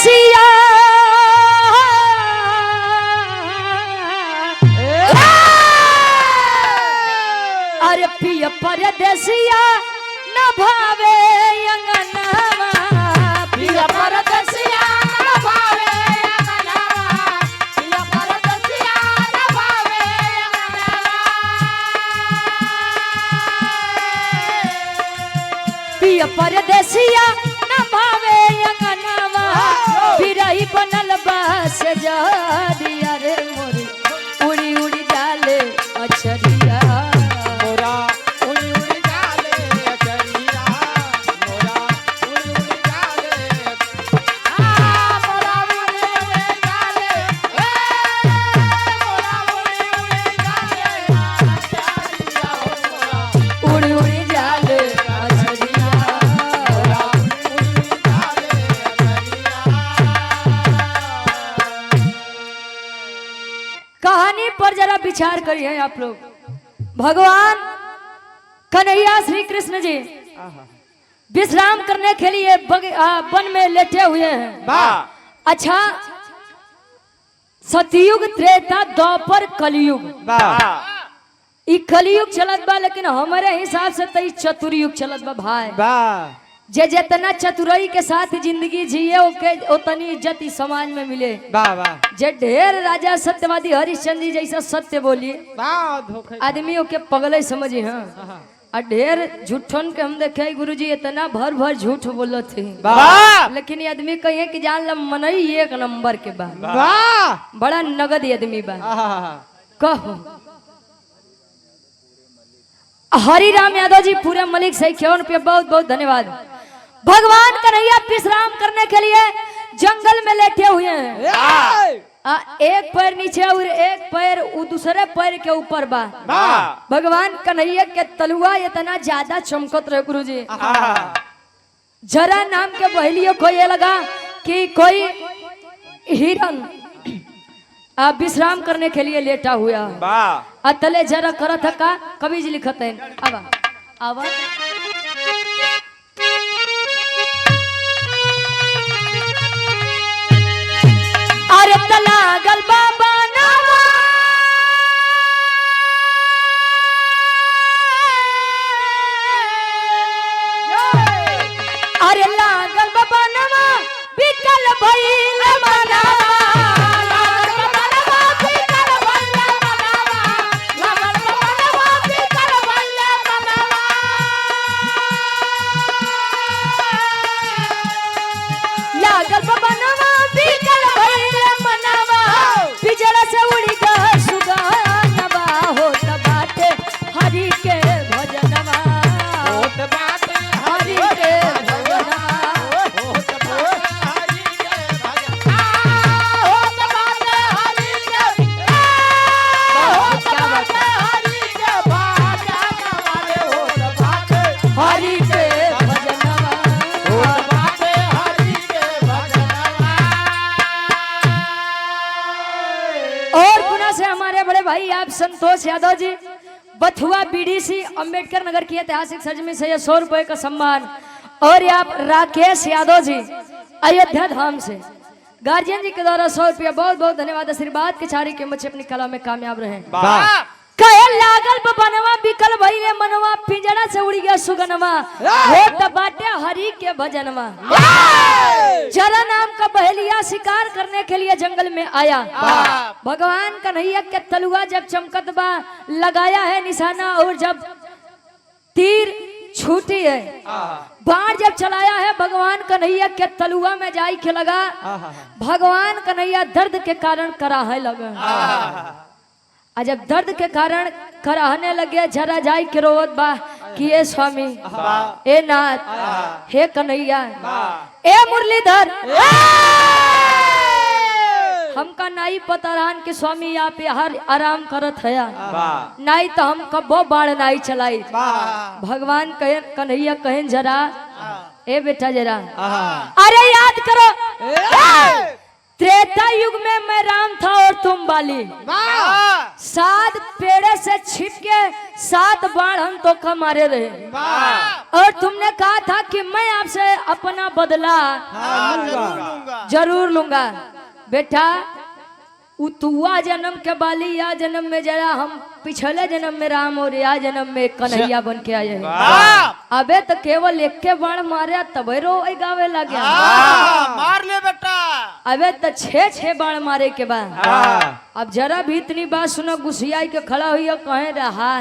परदेसिया अरे पिया परदेसिया न भावे अंगनवा पिया परदेसिया न भावे अंगनवा पिया परदेसिया न भावे पिया परदेसिया न भावे अंगनवा बिरही बनल बस जदिया रे मोरी उड़ी उड़ी डाले अचरिया मोरा उड़ी उड़ी डाले अचरिया मोरा उड़ी उड़ी डाले मोरा उड़ी उड़ी डाले मोरा उड़ी उड़ी डाले अचरिया मोरा उड़ी उड़ी डाले अचरिया कहानी पर जरा विचार करिए आप लोग। भगवान कन्हैया श्री कृष्ण जी विश्राम करने के लिए वन में लेटे हुए हैं। अच्छा, सतयुग त्रेता द्वापर कलयुग ई कलयुग चलत बा, लेकिन हमारे हिसाब से तो चतुर्युग चलत बा भाई। जे जितना चतुराई के साथ जिंदगी जिए ओके उतनी इज्जत इस समाज में मिले। जे ढेर राजा सत्यवादी हरिश्चंद्र जी जैसा सत्य बोलिए आदमी ओके पगले समझी। हाँ, और ढेर झूठन के हम देखे गुरुजी इतना भर भर झूठ बोलो थे, लेकिन ये आदमी कहिए कि जान ला मनई एक नंबर के बा, बड़ा नगद आदमी बा। कहो हरिराम यादव जी पूरे मलिक सही क्यों पे बहुत बहुत धन्यवाद। भगवान कन्हैया विश्राम करने के लिए जंगल में लेटे हुए हैं। एक पैर नीचे और एक पैर दूसरे पैर के ऊपर बा। भगवान कन्हैया के तलुआ इतना ज्यादा चमकत रहे गुरुजी। जरा नाम के बहलियों को ये लगा कि कोई हिरन विश्राम करने के लिए लेटा हुआ। तले जरा करत का कवि जी लिखत है। आवा आवा अरे तला गल बाबा नामा अरे लागल बाबा नामा बिकल भइल मना भाई आप संतोष यादव जी बथुआ बीडीसी अंबेडकर नगर की ऐतिहासिक सजमी से 100 रुपए का सम्मान। और आप राकेश यादव जी अयोध्या धाम से गार्जियन जी के द्वारा 100 रुपया बहुत बहुत धन्यवाद। आशीर्वाद के छारी के मुझे अपनी कला में कामयाब रहे। कहे लागल बनवा बिकल भइले मनवा पिंजरा से उड़ गया सुगनवा होत बाटे हरि के भजनवा। जरा नाम का बहेलिया शिकार करने के लिए जंगल में आया। भगवान कन्हैया के तलुआ जब चमकत बा लगाया है निशाना, और जब तीर छूटी है बाण जब चलाया है भगवान कन्हैया के तलुआ में जाई के लगा। भगवान कन्हैया दर्द के कारण कराहे लगा। जब दर्द के कारण कराहने लगे जरा जाई के रोवत बा कि ए स्वामी ए नाथ हे कन्हैया ए मुरलीधर हमका नाई पता रहन कि स्वामी यहाँ पे हर आराम करत है नाई तो हम कबो बाढ़ नाई चलाई। भगवान कहे कन्हैया कहें जरा ए बेटा जरा अरे याद करो त्रेता युग में मैं राम था और तुम बाली। 7 पेड़े से छिप के 7 बाण हम तो का मारे रहे, और तुमने कहा था कि मैं आपसे अपना बदला जरूर लूंगा बेटा। उतुआ जन्म के बाली या जन्म में जरा हम पिछले जन्म में राम और या जन्म में कन्हैया बन के आए हैं। अबे तो केवल एक के बाण मारे तबे रो गावे लगे। मार ले बेटा। अबे तो 6 बाण मारे के बाद अब जरा भी इतनी बात सुनो, गुस्सियाई के खड़ा हुई कहे रहा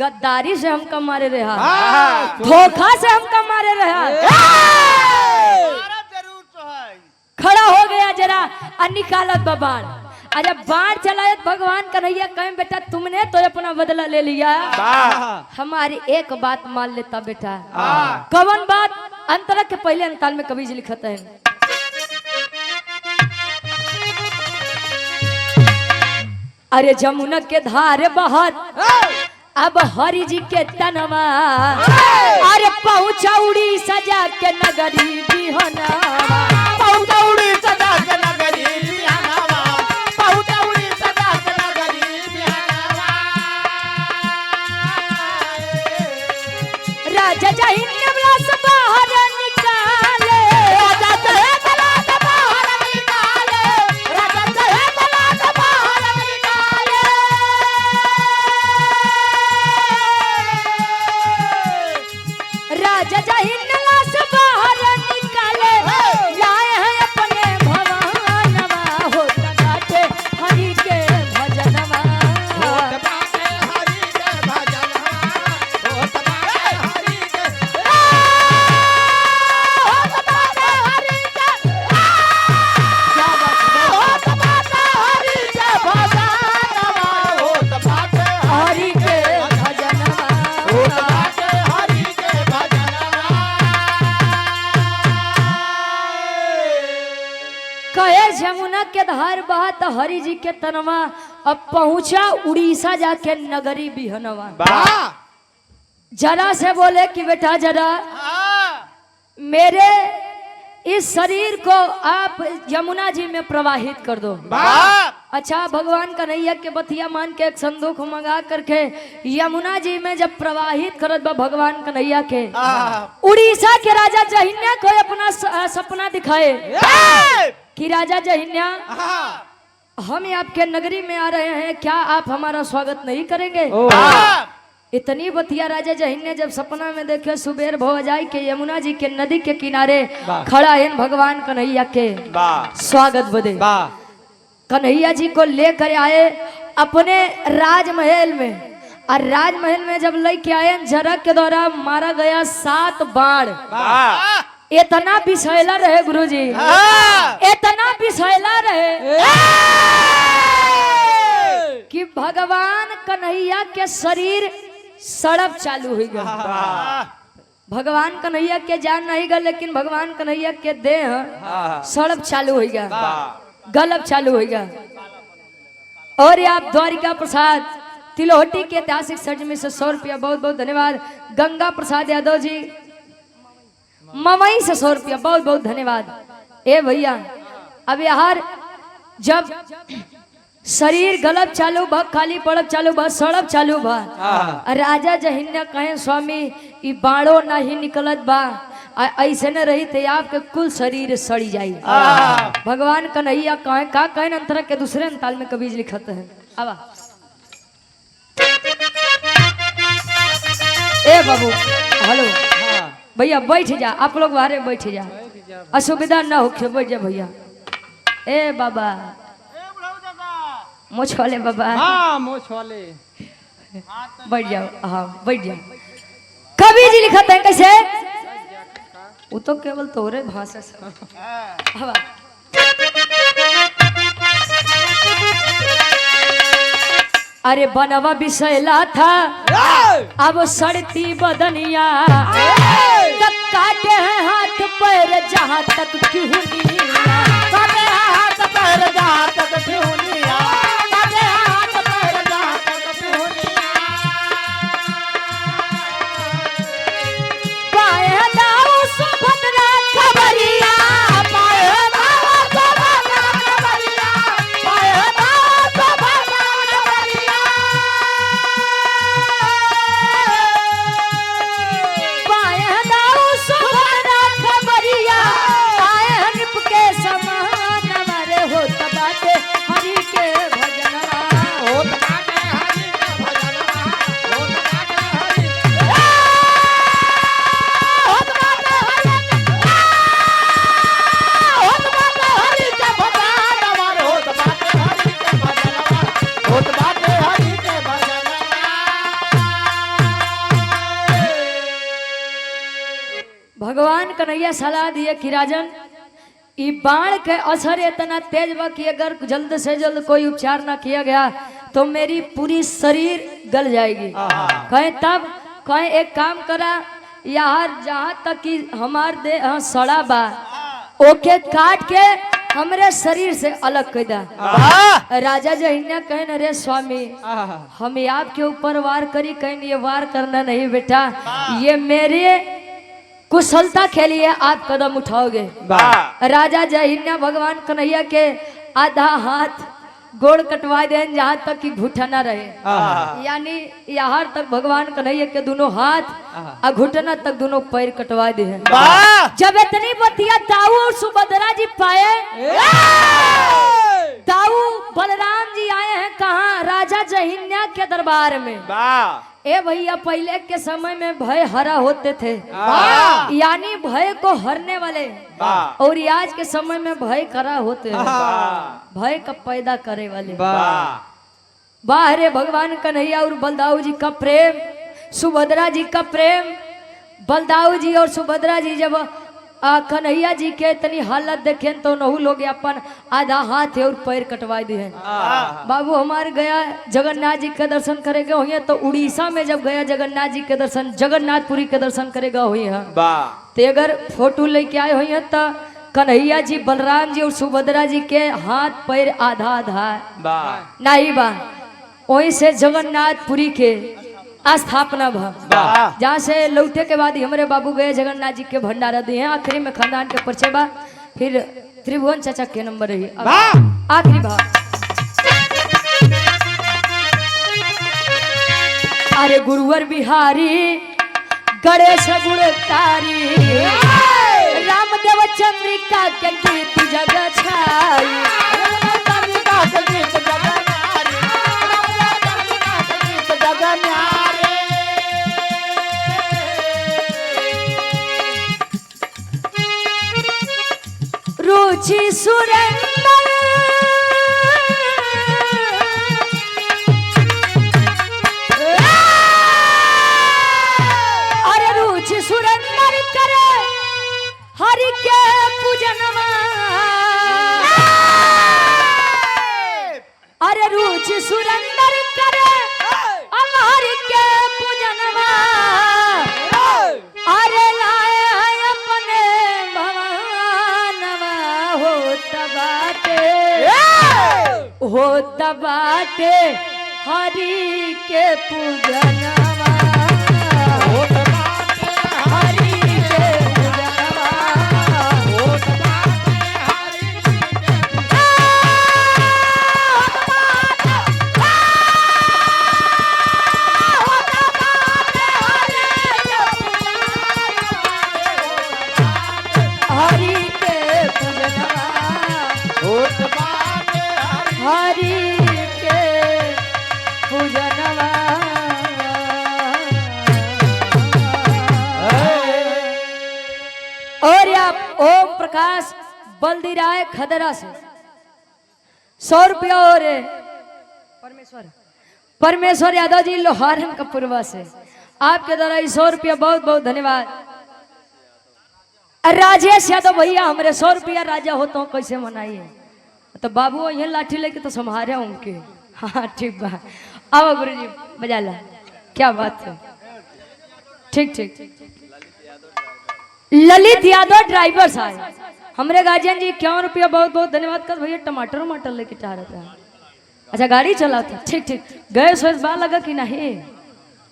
गद्दारी से हमका मारे रहा, धोखा से हमका मारे रहा। जरूर तो है। खड़ा हो गया जरा और निकालत बाण। अरे बाण चलायत भगवान कन्हैया कहे बेटा तुमने तो अपना बदला ले लिया, हमारी एक बात मान लेता बेटा। कवन बात? अंतरा के पहले अंताल में कवि जी लिखत है, अरे जमुना के धार बहत अब हरि जी के तनवा, अरे पहुंचा उड़ी सजा के नगरी बिहना, पहुंचा उड़ी सजा के नगरी बिहनवा, पहुंचा उड़ी सजा के नगरी बिहनवा। राजा जहिन्य व्यास बाहर निकाले, राजा चाहे तलाक बाहर निकाले, राजा चाहे तलाक बाहर निकाले। राजा जहिन्य व्यास बाहर निकाले, लाए हैं अपने भवानवा, होता बाटे हरि के भजनवा। होत बाटे हरि के भजनवा, होत बाटे हरि के, होत बाटे हरि के, क्या बात है? होत बाटे हरि के भजनवा, होत बाटे हरि के भजनवा। होत बाटे हरि के भजनवा। कहे जमुना के धार बहत हरि जी के तनवा, अब पहुंचा उड़ीसा जाके नगरी बिहनवा। वाह। जरा से बोले कि बेटा जरा मेरे इस शरीर को आप यमुना जी में प्रवाहित कर दो। वाह। अच्छा भगवान कन्हैया के बतिया मान के एक संदूक मंगा करके यमुना जी में जब प्रवाहित करत बा भगवान कन्हैया के, उड़ीसा के राजा जहिन्या को अपना सपना दिखाए कि राजा जहिन्या हम आपके नगरी में आ रहे हैं, क्या आप हमारा स्वागत नहीं करेंगे? इतनी बतिया राजा जहिन्या जब सपना में देखे सुबेर भव जाए के यमुना जी के नदी के किनारे खड़ा है भगवान कन्हैया के स्वागत बदे। कन्हैया जी को लेकर आए अपने राजमहल में, और राजमहल में जब लेके आए झरक के द्वारा मारा गया 7 बाण। इतना विषैला रहे गुरुजी, इतना विषैला रहे कि भगवान कन्हैया के शरीर सड़प चालू हो गया। भगवान कन्हैया के जान नहीं गए, लेकिन भगवान कन्हैया के देह सड़प चालू हो गया, गलब चालू हो गया। और ये आप द्वारिका प्रसाद तिलोहटी के ऐतिहासिक सर्ज में से 100 रुपया बहुत बहुत धन्यवाद। गंगा प्रसाद यादव जी ममई से 100 रुपया बहुत बहुत धन्यवाद। ए भैया अब यार जब शरीर गलब चालू भा, खाली पड़ब चालू भा, सड़ब चालू भा, राजा जहिन्या कहे स्वामी ई बाड़ो नहीं निकलत बा, ऐसे न रही थे आपके कुल शरीर सड़ी जाई। भगवान कन्हैया कहे का कहे अंतरा के दूसरे अंताल में कभी लिखते हैं। अब ए बाबू हेलो भैया बैठ जा, आप लोग बाहर बैठ जा, असुविधा ना हो, बैठ जा भैया। ए बाबा मोछ वाले बाबा, हाँ मोछ वाले, बैठ जाओ, हाँ बैठ जाओ। कवि जी लिखते हैं कैसे, वो तो केवल तोरे भाषा से। हवा अरे बनवा बिसैला था अब सड़ती बदनिया, तब काटे हैं हाथ पैर जहाँ तक क्यों काटे हाथ पैर जहाँ तक ठिहुनिया, काटे हाथ पैर जहाँ तक ठिहुनिया। पाए दाऊ सुभद्रा खबरिया, पाए दाऊ सुभद्रा खबरिया, पाए दाऊ सुभद्रा खबरिया। पाए दाऊ सुभद्रा खबरिया, आए हनिप के कन्हैया सलाह दिए कि राजन ई बाण के असर इतना तेज बा कि अगर जल्द से जल्द कोई उपचार ना किया गया तो मेरी पूरी शरीर गल जाएगी। कहें तब कहें एक काम करा यार जहाँ तक कि हमार देह सड़ा बा ओके काट के हमरे शरीर से अलग कर दा। राजा जहिन्या कहन अरे स्वामी हम आपके ऊपर वार करी, कहन ये वार करना नहीं बेटा, ये मेरे कुशलता के लिए आप कदम उठाओगे। राजा जहिन्या भगवान कन्हैया के आधा हाथ गोड़ कटवा दें जहाँ तक कि घुटना रहे, यानी यहाँ तक भगवान कन्हैया के दोनों हाथ और घुटना तक दोनों पैर कटवा दे। जब इतनी बतिया ताऊ और सुभद्रा जी पाए, ताऊ बलराम जी आए हैं कहाँ? राजा जहिन्या के दरबार में। ए भैया पहले के समय में भय हरा होते थे, यानी भय को हरने वाले, और आज के समय में भय करा होते हैं, भय का पैदा करे वाले। बाहरे भगवान कन्हैया और बलदाऊ जी का प्रेम, सुभद्रा जी का प्रेम। बलदाऊ जी और सुभद्रा जी जब कन्हैया जी के इतनी हालत देखे तो नहू लोग अपन आधा हाथ और पैर कटवा दिए। बाबू हमारे गया जगन्नाथ जी के दर्शन करेगा हुई तो उड़ीसा में जब गया जगन्नाथ जी के दर्शन, जगन्नाथपुरी के दर्शन करेगा हुई है, तो अगर फोटो लेके आए हुई है तो कन्हैया जी बलराम जी और सुभद्रा जी के हाथ पैर आधा आधा नहीं बा। वहीं से जगन्नाथपुरी के स्थापना भा, जहाँ से लौटे के बाद हमारे बाबू गए जगन्नाथ जी के भंडारा दिए हैं। आखिरी में खानदान के परिचय बा, फिर त्रिभुवन चाचा के नंबर रही आखिरी भाव। अरे गुरुवर बिहारी गणेश गुणकारी, रामदेव चंद्रिका के गीत जग छाई। रुचि सुरेंद्र अरे रुचि सुरेंद्र करे हरि के पूजनवा, अरे रुचि सुरेंद्र करे हरि के पूजनवा। अरे लाए अपने भवानवा हो तबाटे हरि के पूजनवा, हरि के पूजनवा। हरि के पूजनवा, हरि के पूजनवा। और आप ओम प्रकाश बल्दी राय खदरा से 100 रुपया, और परमेश्वर यादव जी लोहारन कपूरवा से आपके द्वारा 100 रुपया बहुत बहुत धन्यवाद। राजेश यादव भैया हमारे 100 रुपया राजा होता हूँ कैसे मनाइए, तो बाबू ये लाठी लेके तो संभारे उनके। हाँ ठीक बा, आओ गुरु जी बजा ला, क्या बात है। ठीक ठीक, ललित यादव ड्राइवर साहब हमारे गार्जियन जी 51 रुपया बहुत बहुत धन्यवाद। कर भैया टमाटर वमाटर लेके चाह रहा था, अच्छा गाड़ी चला था, ठीक ठीक। गैस वैस बाल लगा कि नहीं?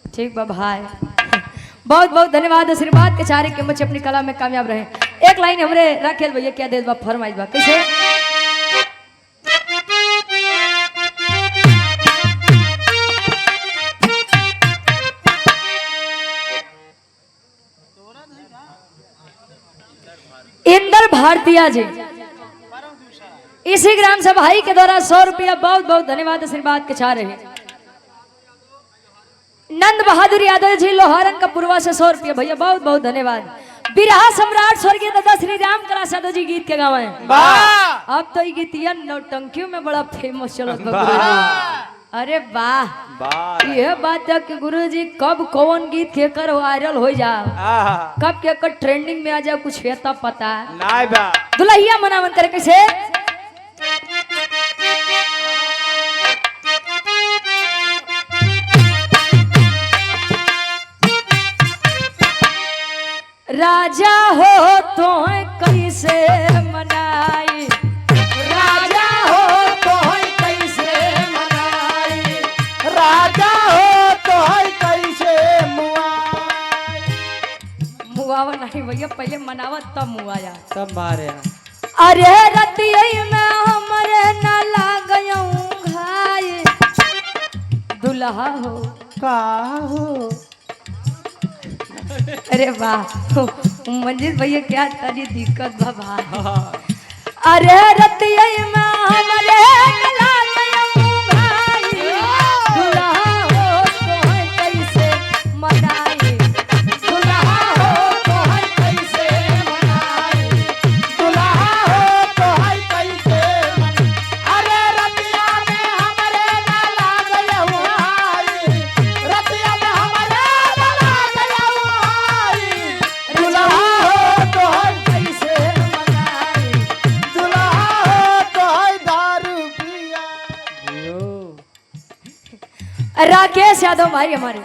ठीक बा भाई, बहुत बहुत धन्यवाद। आशीर्वाद के चारे के बच्चे अपनी कला में कामयाब रहे। एक लाइन हमरे राखेल भैया क्या दे बा फरमाइश बा कैसे? इंदर भारतीय जी इसी ग्राम से भाई के द्वारा 100 रुपया बहुत बहुत धन्यवाद। आशीर्वाद के चाह रहे। नंद बहादुर यादव जी लोहारन का पूर्वा से 100 रुपया भैया बहुत बहुत धन्यवाद। बिरहा सम्राट स्वर्गीय दादा श्री राम कला यादव जी गीत के गावे। अब तो ये गीतिया नौटंकियों में बड़ा फेमस चलत बा। अरे वाह, वाह यह बात है कि गुरुजी कब कौन गीत केकर वायरल हो जाओ, आहा कब केकर ट्रेंडिंग में आ जाओ, कुछ है तब पता। नाय बा दुल्हिया मनावन करे कैसे? राजा हो तो कैसे मनाई, राजा हो तो कैसे मनाई, राजा हो तो कैसे मुआई। मुआवा नहीं भैया, पहले मनावत तब मुआया। सब मारे अरे रतिया में हमरे न लागयूं घाई, दुल्हा हो का हो। अरे वाह मंजीत भैया, क्या तारी दिक्कत बा भाई। अरे रतिया में हमरे न लागयूं घाई, दुल्हा हो तो कैसे मनाई, दुल्हा हो तो कैसे मनाई, दुल्हा हो तो कैसे मनाई। अरे रतिया में हमरे ना लागयूं आई, रतिया में हमरे ना लागयूं आई, दुल्हा हो तो कैसे मनाई, दुल्हा हो तो दारू पिया। राकेश यादव भाई हमारे,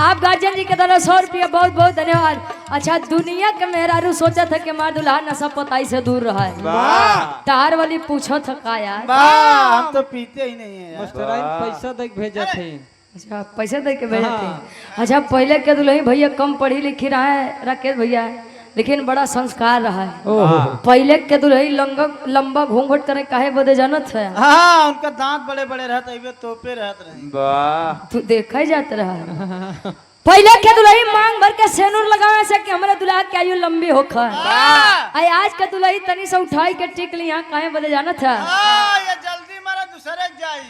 आप गार्जियन जी के तरफ 100 रुपया बहुत बहुत धन्यवाद। अच्छा, दुनिया के मेहरारू सोचा था कि हमारा दुल्हा नशा पताई से दूर रहा है, वाह तार वाली पूछो था का यार। वाह, हम तो पीते ही नहीं है यार। मास्टराइन पैसा दे के भेजा थे। अच्छा पैसे दे के भेजे थे। अच्छा, पहले के दुल्ही भैया कम पढ़ी लिखी रहा है राकेश भैया, लेकिन बड़ा संस्कार रहा है। पहले के दुल्ही लंबा घूंघट करे काहे बदे जानत है? हाँ, उनका दांत बड़े बड़े रहते हैं, तोपे रहते रहे। वाह तू देखा ही जाता रहा। पहले के दुल्ही मांग भर के सेनूर लगावे से कि हमारा दुल्हा के आयु लंबी होखा। आज के दुल्ही तनी से उठाई के टिक ली, यहाँ काहे बदे जानत है? ये जल्दी मारा दूसरे जाई।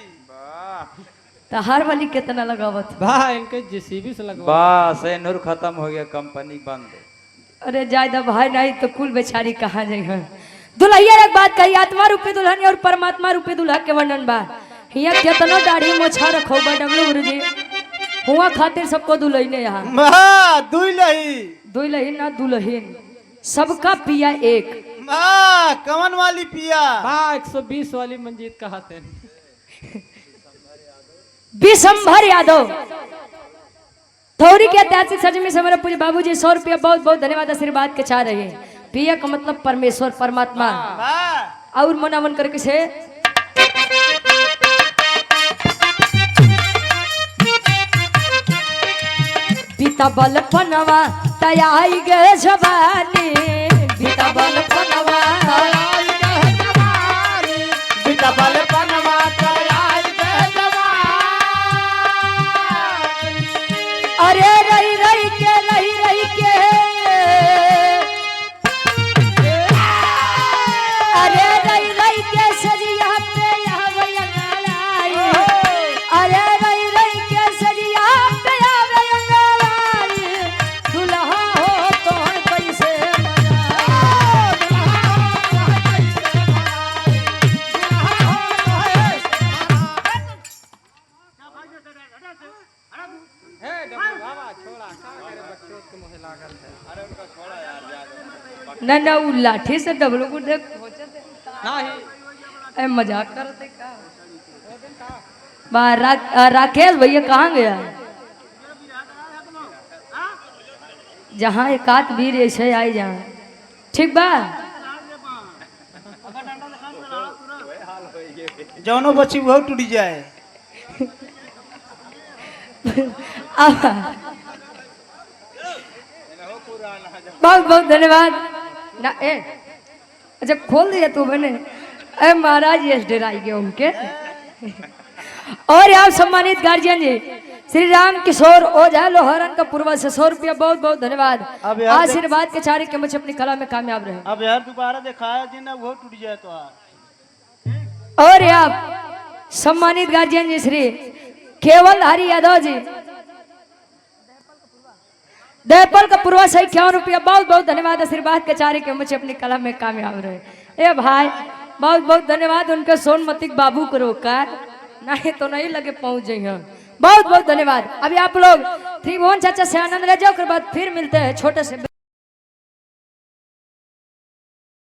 तहार वाली कितना लगावत? वाह इनके जेसीबी से लगवा। वाह से नूर खत्म हो गया, कंपनी बंद। अरे जायदा भाई नहीं तो कुल बेचारी कहाँ जाए। दुल्हिया एक बात कही, आत्मा रूपी दुल्हन और परमात्मा रूपी दुल्हा के वर्णन बा। हिया कितना दाढ़ी मोछा रखो बा डब्लू गुरुजी, हुआ खातिर सबको दुल्हन ने यहाँ दुल्ही ना दुल्हन सबका पिया एक। कवन वाली पिया? वाह 120 वाली मंजीत कहते हैं। विशंभर यादव थोड़ी के ऐतिहासिक सजमी से मेरे पूज्य बाबूजी 100 रुपया बहुत बहुत धन्यवाद आशीर्वाद के चाह रहे हैं। पिया का मतलब परमेश्वर परमात्मा। और मनावन करके से पिता बल पनवा तयाई गे जवानी, पिता बल पनवा पिता बल पनवा तयाई गे जवानी। अरे रही रही के अरे रही रही के सजिया पे आवे अंगड़ाई, अरे रही रही के सजिया पे आवे अंगड़ाई, दुल्हा हो तो कैसे ना उ लाठी से डबल को देख नहीं मजाक करते का। राकेश भैया कहाँ गया? जहाँ एक आध वीर ऐसे आई जहाँ ठीक बा। जौनो बच्ची वो टूट जाए। बहुत बहुत धन्यवाद ना। अच्छा खोल दिया तू मैंने। महाराज यस डराई गए उनके। और आप सम्मानित गार्जियन जी श्री राम किशोर ओझा लोहरन का पूर्वज से 100 रुपया बहुत बहुत धन्यवाद आशीर्वाद के चारे के मुझे अपनी कला में कामयाब रहे। अब यार दोबारा दिखाया जी ना वो टूट जाए तो। और आप सम्मानित गार्जियन जी श्री केवल हरि यादव जी देवपाल का पूर्वा से 51 रुपया बहुत बहुत धन्यवाद आशीर्वाद के चारे के मुझे अपनी कला में कामयाब रहे। ए भाई बहुत बहुत धन्यवाद उनके सोनमती बाबू को रोका नहीं तो नहीं लगे पहुंच जाइए। बहुत बहुत धन्यवाद। अभी आप लोग त्रिभुवन चाचा से आनंद ले जाओ, उसके बाद फिर मिलते हैं छोटे से